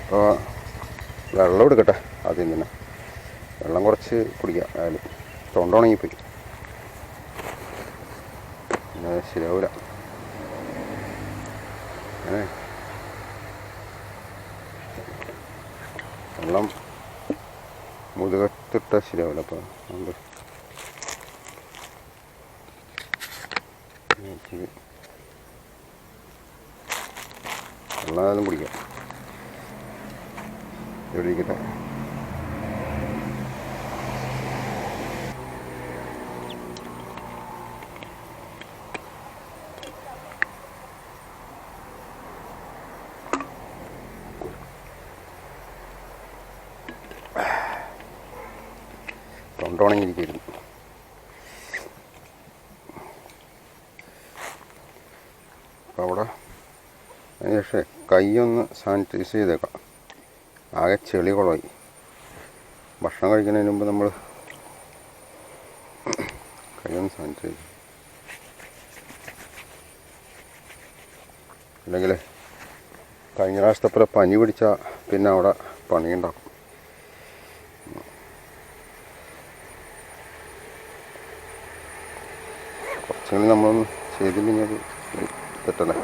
അപ്പോൾ വെള്ളം എടുക്കട്ടെ ആദ്യം തന്നെ. വെള്ളം കുറച്ച് കുടിക്കാം. അയാൾ തൊണ്ട ഉണങ്ങിപ്പോയി, ശരിയാവില്ല. അങ്ങനെ വെള്ളം മുതുകത്തിട്ട ശരിയാവില്ല. അപ്പോൾ നമുക്ക് വെള്ളം കുടിക്കാം. ഇവിടെ ഇരിക്കട്ടെ. തൊണ്ടോണങ്ങിയിരിക്കുന്നു. അപ്പോൾ അവിടെ അതിന് ശേഷം കൈയൊന്ന് സാനിറ്റൈസ് ചെയ്തേക്കാം. ആകെ ചെളി കുളമായി. ഭക്ഷണം കഴിക്കുന്നതിന് മുമ്പ് നമ്മൾ കൈയൊന്ന് സാനിറ്റൈസ് ചെയ്യും. അല്ലെങ്കിൽ കഴിഞ്ഞ പ്രാവശ്യത്തെ പോലെ പനി പിടിച്ചാൽ പിന്നെ അവിടെ പണിയുണ്ടാക്കും. കുറച്ചുകൂടി നമ്മളൊന്ന് ചെയ്തില്ലെങ്കിൽ അത് തെറ്റല്ലേ.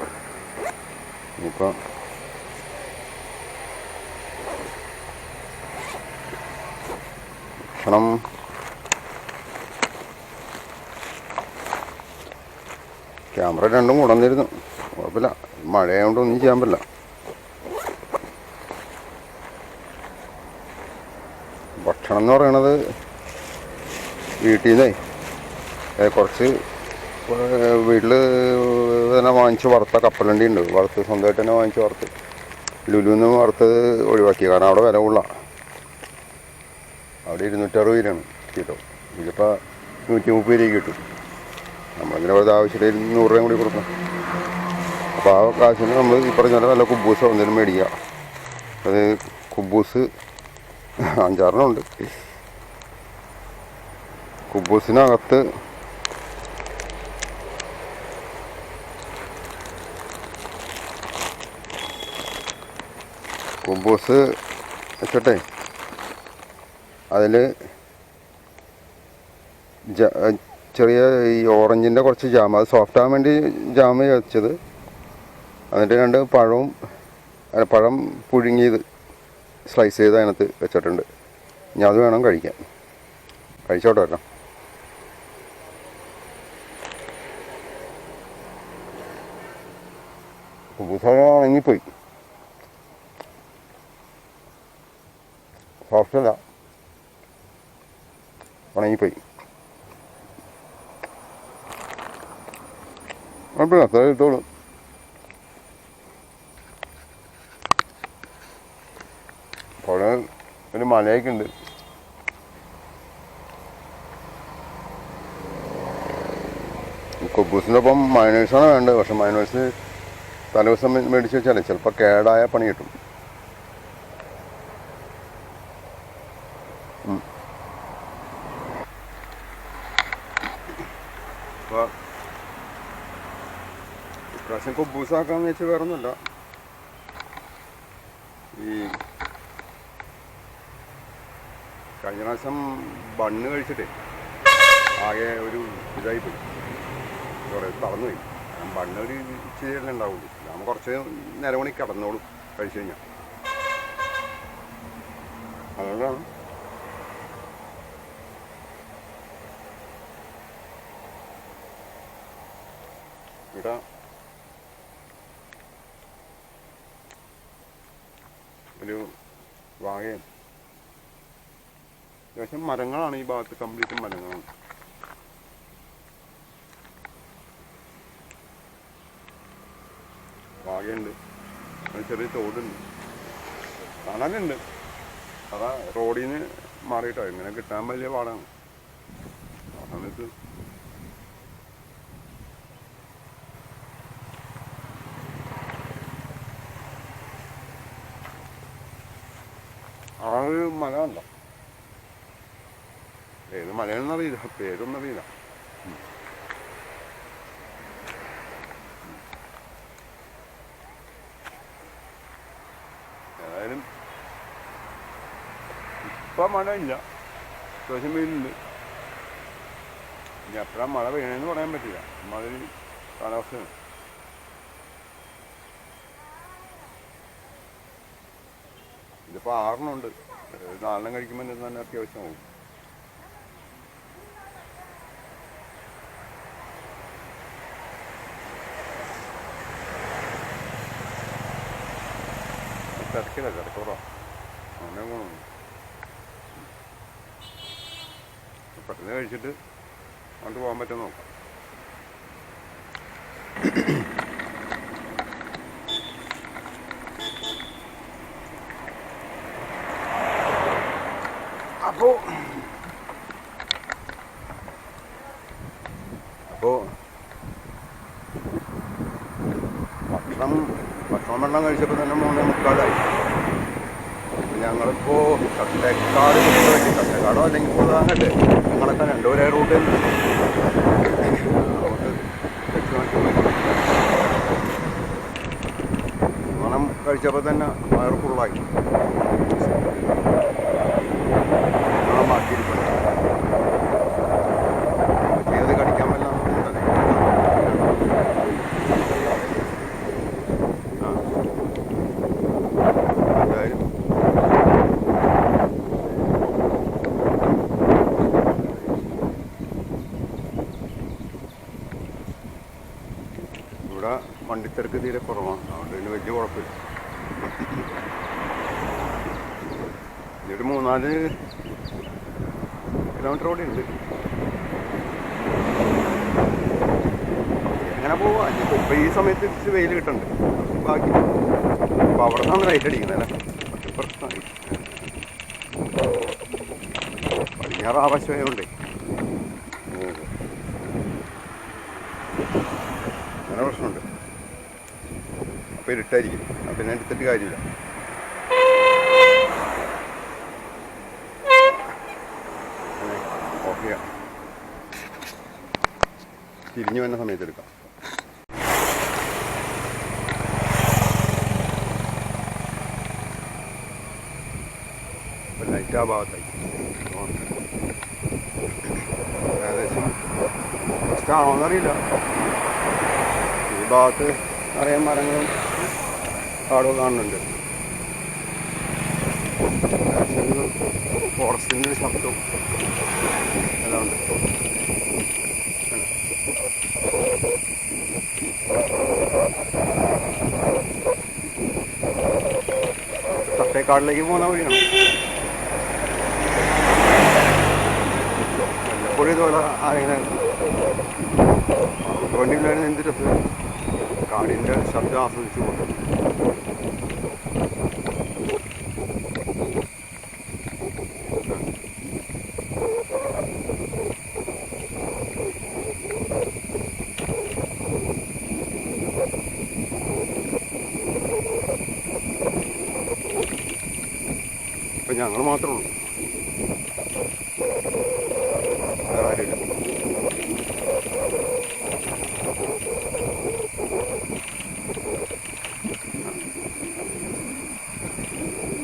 ഇനിയിപ്പോൾ ഭക്ഷണം ക്യാമറ രണ്ടും കൊണ്ടുവന്നിരുന്നു, കുഴപ്പമില്ല. മഴയായതുകൊണ്ട് ഒന്നും ചെയ്യാൻ പറ്റില്ല. ഭക്ഷണം എന്ന് പറയണത് വീട്ടിൽ നിന്നേ കുറച്ച് വീട്ടിൽ തന്നെ വാങ്ങിച്ച് വറുത്ത കപ്പലണ്ടി ഉണ്ട്. വറുത്ത് സ്വന്തമായിട്ട് തന്നെ വാങ്ങിച്ച് വറുത്ത് ലുലുന്ന് വറുത്തത് ഒഴിവാക്കി. കാരണം അവിടെ വില കൂടുതലാണ്. അവിടെ 260 രൂപയാണ് കിലോ. ഇതിപ്പോൾ 130 രൂപയ്ക്ക് കിട്ടും. നമ്മളിങ്ങനെ വെറുതെ ആവശ്യമില്ല 100 രൂപയും കൂടി കൊടുക്കണം. അപ്പോൾ ആ കാശിന് നമ്മൾ ഈ പറഞ്ഞ പോലെ നല്ല കുബൂസോ എന്തെങ്കിലും മേടിക്കുക. അത് കുബൂസ് 5-6 ഉണ്ട്. കുബൂസിനകത്ത് കുബൂസ് വെച്ചിട്ടെ അതിൽ ചെറിയ ഈ ഓറഞ്ചിൻ്റെ കുറച്ച് ജാം, അത് സോഫ്റ്റ് ആകാൻ വേണ്ടി ജാം വെച്ചത്. എന്നിട്ട് 2 പഴം പുഴുങ്ങിയത് സ്ലൈസ് ചെയ്ത് അതിനകത്ത് വെച്ചിട്ടുണ്ട്. ഇനി അത് വേണം കഴിക്കാൻ. കഴിച്ചോട്ടെ കേട്ടോ. കുബൂസ് ഉണങ്ങിപ്പോയി, സോഫ്റ്റല്ല, ഉണങ്ങിപ്പോയി. കുഴപ്പമില്ല, അത്ര ഇട്ടോളൂ. പുഴ ഒരു മലയൊക്കെ ഉണ്ട്. കുബൂസിൻ്റെ ഒപ്പം മയണൈസാണ് വേണ്ടത്. പക്ഷെ മയണൈസ് തലേദിവസം മേടിച്ച് വെച്ചാലേ ചിലപ്പോൾ കേടായ പണി കിട്ടും. അപ്പോൾ ഇപ്രാവശ്യം കുബൂസാക്കാന്ന് വെച്ചാൽ വേറെ ഒന്നുമല്ല. ഈ കഴിഞ്ഞ പ്രാവശ്യം ബണ്ണ് കഴിച്ചിട്ടേ ആകെ ഒരു ഇതായിപ്പോയി, കുറേ തളർന്നുപോയി. ബണ്ണ് ഒരു ഇച്ചിരി തന്നെ ഉണ്ടാവുള്ളൂ. നമ്മൾ കുറച്ച് നേരം മണി കിടന്നോളും കഴിച്ചു കഴിഞ്ഞാൽ. അതുകൊണ്ടാണ് ഇവിടെ ഒരു വാഴയും അത്യാവശ്യം മരങ്ങളാണ്. ഈ ഭാഗത്ത് കംപ്ലീറ്റ് മരങ്ങളാണ്. വാഴയുണ്ട്, ചെറിയ തോടുണ്ട്, കാണാനുണ്ട്. അതാ റോഡിൽ നിന്ന് മാറിയിട്ടോ ഇങ്ങനെ കിട്ടാൻ വലിയ പാടാണ്. ആ സമയത്ത് ആ ഒരു മല ഉണ്ടോ, ഏത് മലയാണെന്നറിയില്ല, പേരൊന്നും അറിയില്ല. ഏതായാലും ഇപ്പം മഴ ഇല്ല, അത്യാവശ്യം വെയിലുണ്ട്. ഇനി എപ്പോഴാണ് മഴ പെയ്യണമെന്ന് പറയാൻ പറ്റില്ല, അമ്മാതിരി കാലാവസ്ഥയാണ്. ഇതിപ്പോൾ 6 4 കഴിക്കുമ്പോൾ തന്നെ അത്യാവശ്യമാവും. തിരക്കില്ല, തിരക്കുറവാണ്. അങ്ങനെ പോകണം. പെട്ടെന്ന് കഴിച്ചിട്ട് അങ്ങോട്ട് പോകാൻ പറ്റുമോ നോക്കാം. അപ്പോൾ ഭക്ഷണം വെള്ളം കഴിച്ചപ്പോൾ തന്നെ 3:45. ഞങ്ങളിപ്പോൾ കട്ടക്കാടോ അല്ലെങ്കിൽ പോകാങ്ങട്ടെ ഞങ്ങളൊക്കെ 2 ഒരേ റൂട്ടിൽ മണം കഴിച്ചപ്പോൾ തന്നെ വയറ് ഫുള്ളായി. മാറ്റിയിരിക്കണം ചെയ്ത് കടിക്കാൻ പറ്റില്ല. എന്തായാലും ഇവിടെ വണ്ടിത്തിരക്ക് തീരെ കുറവാണ്, അതുകൊണ്ട് ഇതിന് വലിയ കുഴപ്പമില്ല. ഇതൊരു 3-4 കിലോമീറ്റർ കൂടി ഉണ്ട്. എങ്ങനെ പോവാ? ഇപ്പം ഈ സമയത്ത് ഇച്ചിരി വെയിൽ കിട്ടുന്നുണ്ട്, ബാക്കി അപ്പോൾ അവിടെ നിന്നാണ് റൈറ്റ് അടിക്കുന്നത് അല്ലേ. പ്രശ്നമായി പടിഞ്ഞാറ് ആവശ്യമായതുകൊണ്ടേ അങ്ങനെ പ്രശ്നമുണ്ട്. അപ്പോൾ ഇരുട്ടായിരിക്കും, പിന്നെ എടുത്തിട്ട് കാര്യമില്ല. ഓക്കെ, തിരിഞ്ഞു വന്ന സമയത്ത് എടുക്കാം. ലൈറ്റ് ആ ഭാഗത്തായി ഏകദേശം ഫസ്റ്റാണോന്നറിയില്ല. ഈ ഭാഗത്ത് നിറയെ മരങ്ങളും കാടും കാണുന്നുണ്ട്. ഫോറസ്റ്റിൻ്റെ ശബ്ദവും എല്ലാം ഉണ്ട്. തട്ടേക്കാടിലേക്ക് പോകുന്ന വഴിയാണ്. വല്ലപ്പോഴും ഇതുപോലെ ആരെങ്കിലും വണ്ടിയിലായിരുന്നു എന്ത് രസം, കാടിൻ്റെ ശബ്ദം ആസ്വദിച്ചു പോകും. ഇപ്പം ഞങ്ങൾ മാത്രമേ ഉള്ളൂ, വേറെ ആരുമില്ല.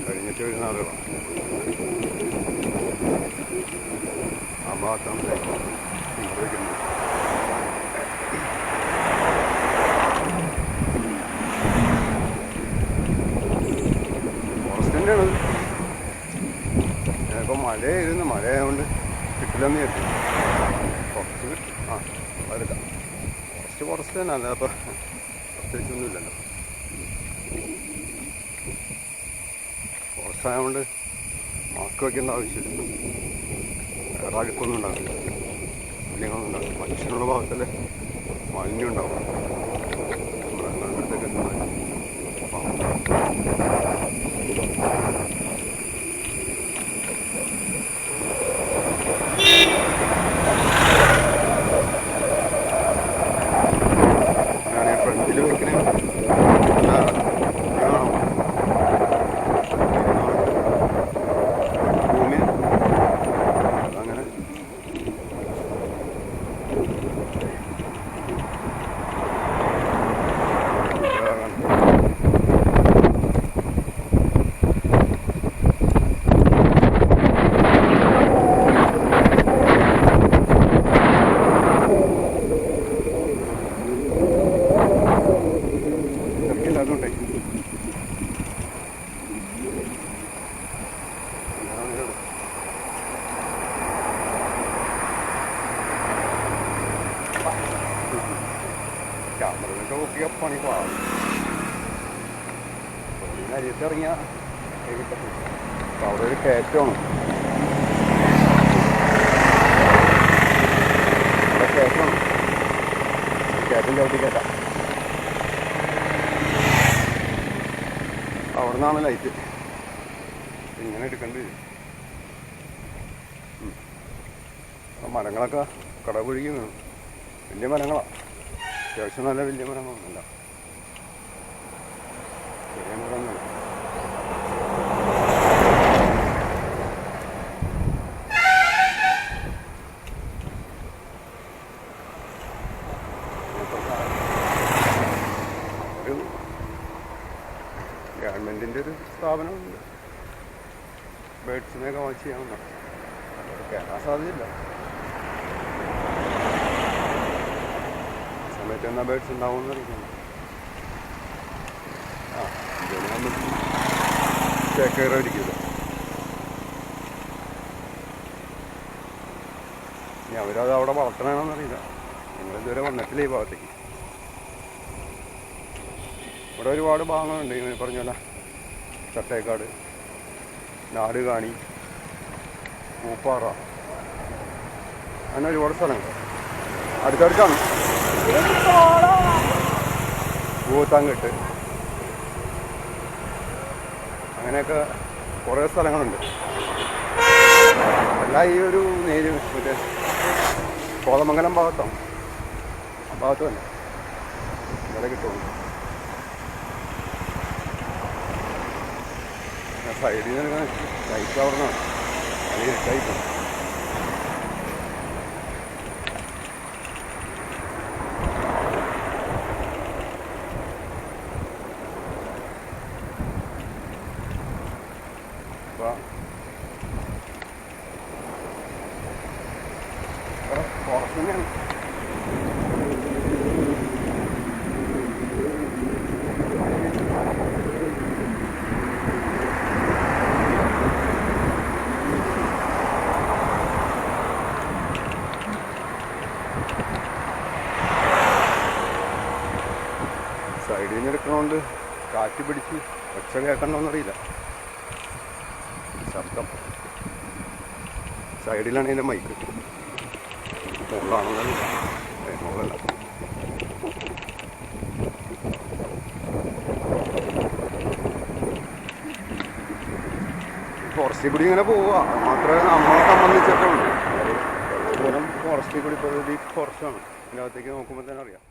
കഴിഞ്ഞിട്ട് വരുന്ന ആളുകളാണ് ആ ഭാഗത്താണ് വയ്ക്കുന്നത്. ഫോറസ്റ്റ് തന്നെയാണ്. ഇപ്പോൾ മഴയായിരുന്നു, മഴയായതുകൊണ്ട് കിട്ടില്ലെന്ന് കേട്ടു. കുറച്ച് വരക്കാം. ഫോറസ്റ്റ് തന്നെ അല്ല, അപ്പോൾ പ്രത്യേകിച്ചൊന്നുമില്ലല്ലോ. ഫോറസ്റ്റ് ആയതുകൊണ്ട് മാസ്ക് വയ്ക്കേണ്ട ആവശ്യമില്ല, വേറെ അഴുക്കൊന്നും ഉണ്ടാവില്ല, മാലിന്യങ്ങളൊന്നും ഉണ്ടാവില്ല. മനുഷ്യനുള്ള ഭാഗത്തല്ലേ മാലിന്യം ഉണ്ടാവും. അടുത്തൊക്കെ ഫ്രണ്ടിൽ വെക്കണേ ഭൂമി അങ്ങനെ കിട്ടിയ പണി പാടും. അരിയത്തിറങ്ങിയ കിട്ടത്തില്ല. അപ്പോൾ അവിടെ ഒരു കയറ്റമാണ്. അവിടെ കയറ്റമാണ്. കയറ്റം ചവിട്ടി കയറ്റാം. അവിടെ നിന്നാണ് ലൈറ്റ്. ഇങ്ങനെ എടുക്കേണ്ടി വരും. ആ മരങ്ങളൊക്കെ കടപുഴുകി വീണു. വലിയ മരങ്ങളാണ്. അത്യാവശ്യം നല്ല വലിയ മരങ്ങളൊന്നുമല്ല, ചെറിയ മരമൊന്നുമല്ല. ഒരു ഗവൺമെൻറ്റിൻ്റെ ഒരു സ്ഥാപനമുണ്ട്. ബേഡ്സിനെയൊക്കെ വാച്ച് ചെയ്യാവുന്ന കയറാൻ സാധ്യതയില്ല. സമയത്ത് എന്നാ ബേഡ്സ് ഉണ്ടാവുമെന്ന് അറിയിക്കുന്നു. ഇതിനൊന്നും ചേക്കേറിയിരിക്കില്ല. ഇനി അവരത് അവിടെ വളർത്തണമെന്നറിയില്ല. ഞങ്ങളിതുവരെ വന്നിട്ടില്ല ഈ ഭാഗത്തേക്ക്. ഇവിടെ ഒരുപാട് ഭാഗങ്ങളുണ്ട്. ഇങ്ങനെ പറഞ്ഞ പോലെ ചട്ടേക്കാട്, നാടുകാണി, പൂപ്പാറ, അങ്ങനെ ഒരുപാട് സ്ഥലങ്ങൾ അടുത്തടുത്താണ്. പൂത്താങ്കെട്ട്, അങ്ങനെയൊക്കെ കുറേ സ്ഥലങ്ങളുണ്ട്. എല്ലാം ഈ ഒരു മറ്റേ കോതമംഗലം ഭാഗത്താണ്. ആ ഭാഗത്ത് തന്നെ ഇവിടെ കിട്ടുള്ളൂ. സൈഡിൽ നിന്ന് ലൈറ്റ് അവിടെ നിന്നാണ്. അല്ലെങ്കിൽ ഇരുട്ടായിപ്പോകും. അപ്പോൾ ഫോറസ്റ്റ് തന്നെയാണ്. സൈഡിൽ നിന്ന് എടുക്കണോണ്ട് കാറ്റ് പിടിച്ച് ഒച്ച കേൾക്കണ്ടോന്നറിയില്ല. ശബ്ദം സൈഡിലാണ് ഇതിൻ്റെ മൈക്ക്. മുകളിലാണെന്നറിയില്ല. മുകളല്ല. ഫോറസ്റ്റിൽ കൂടി ഇങ്ങനെ പോവുക മാത്രമേ നമ്മളെ സംബന്ധിച്ചിട്ടുള്ളൂ. ദൂരം ഫോറസ്റ്റിൽ കൂടി ഇപ്പോൾ ഡീപ്പ് ഫോറസ്റ്റാണ്. ഇതിനകത്തേക്ക് നോക്കുമ്പോൾ തന്നെ അറിയാം.